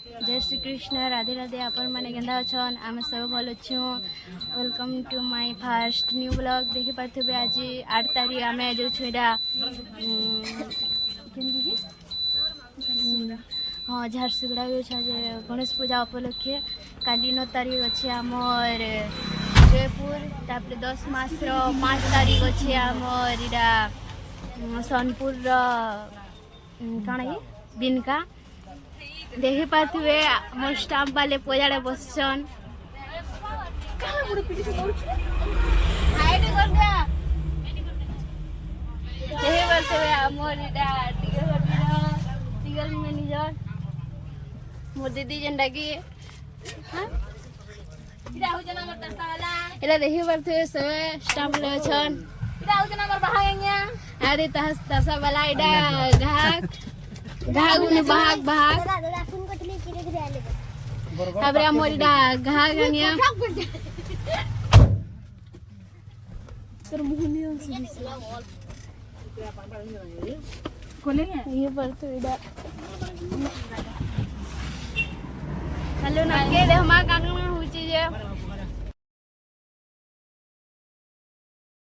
जय श्री कृष्ण राधे राधे आपण मैंने केन्दा अछन आम सब भल अच्छु welcome to my first new blog देखि पार्थे आज 8 तारीख आम जो छुड़ा हाँ झारसुगुड़ा गणेश पूजा उपलक्षे काली 9 तारीख अच्छे आमर जयपुर तापर 10 मास 5 तारीख अच्छे आमर इरा सोनपुर कण ये बिनका देखी पारे मोर स्टाफ वाले पूजा बसन देखी पारे आमर टिकल मैनेजर मोर दीदी जेनटा कि एला देखी पारे सब स्टाफ वाले अच्छन अरे तसा वाला इडा घाग ने बहाग बहाग तापर हमर इडा घाग गनिया तर मुहनी कोले ये पर तो इडा हेलो नके दे हमा कांगना होची जे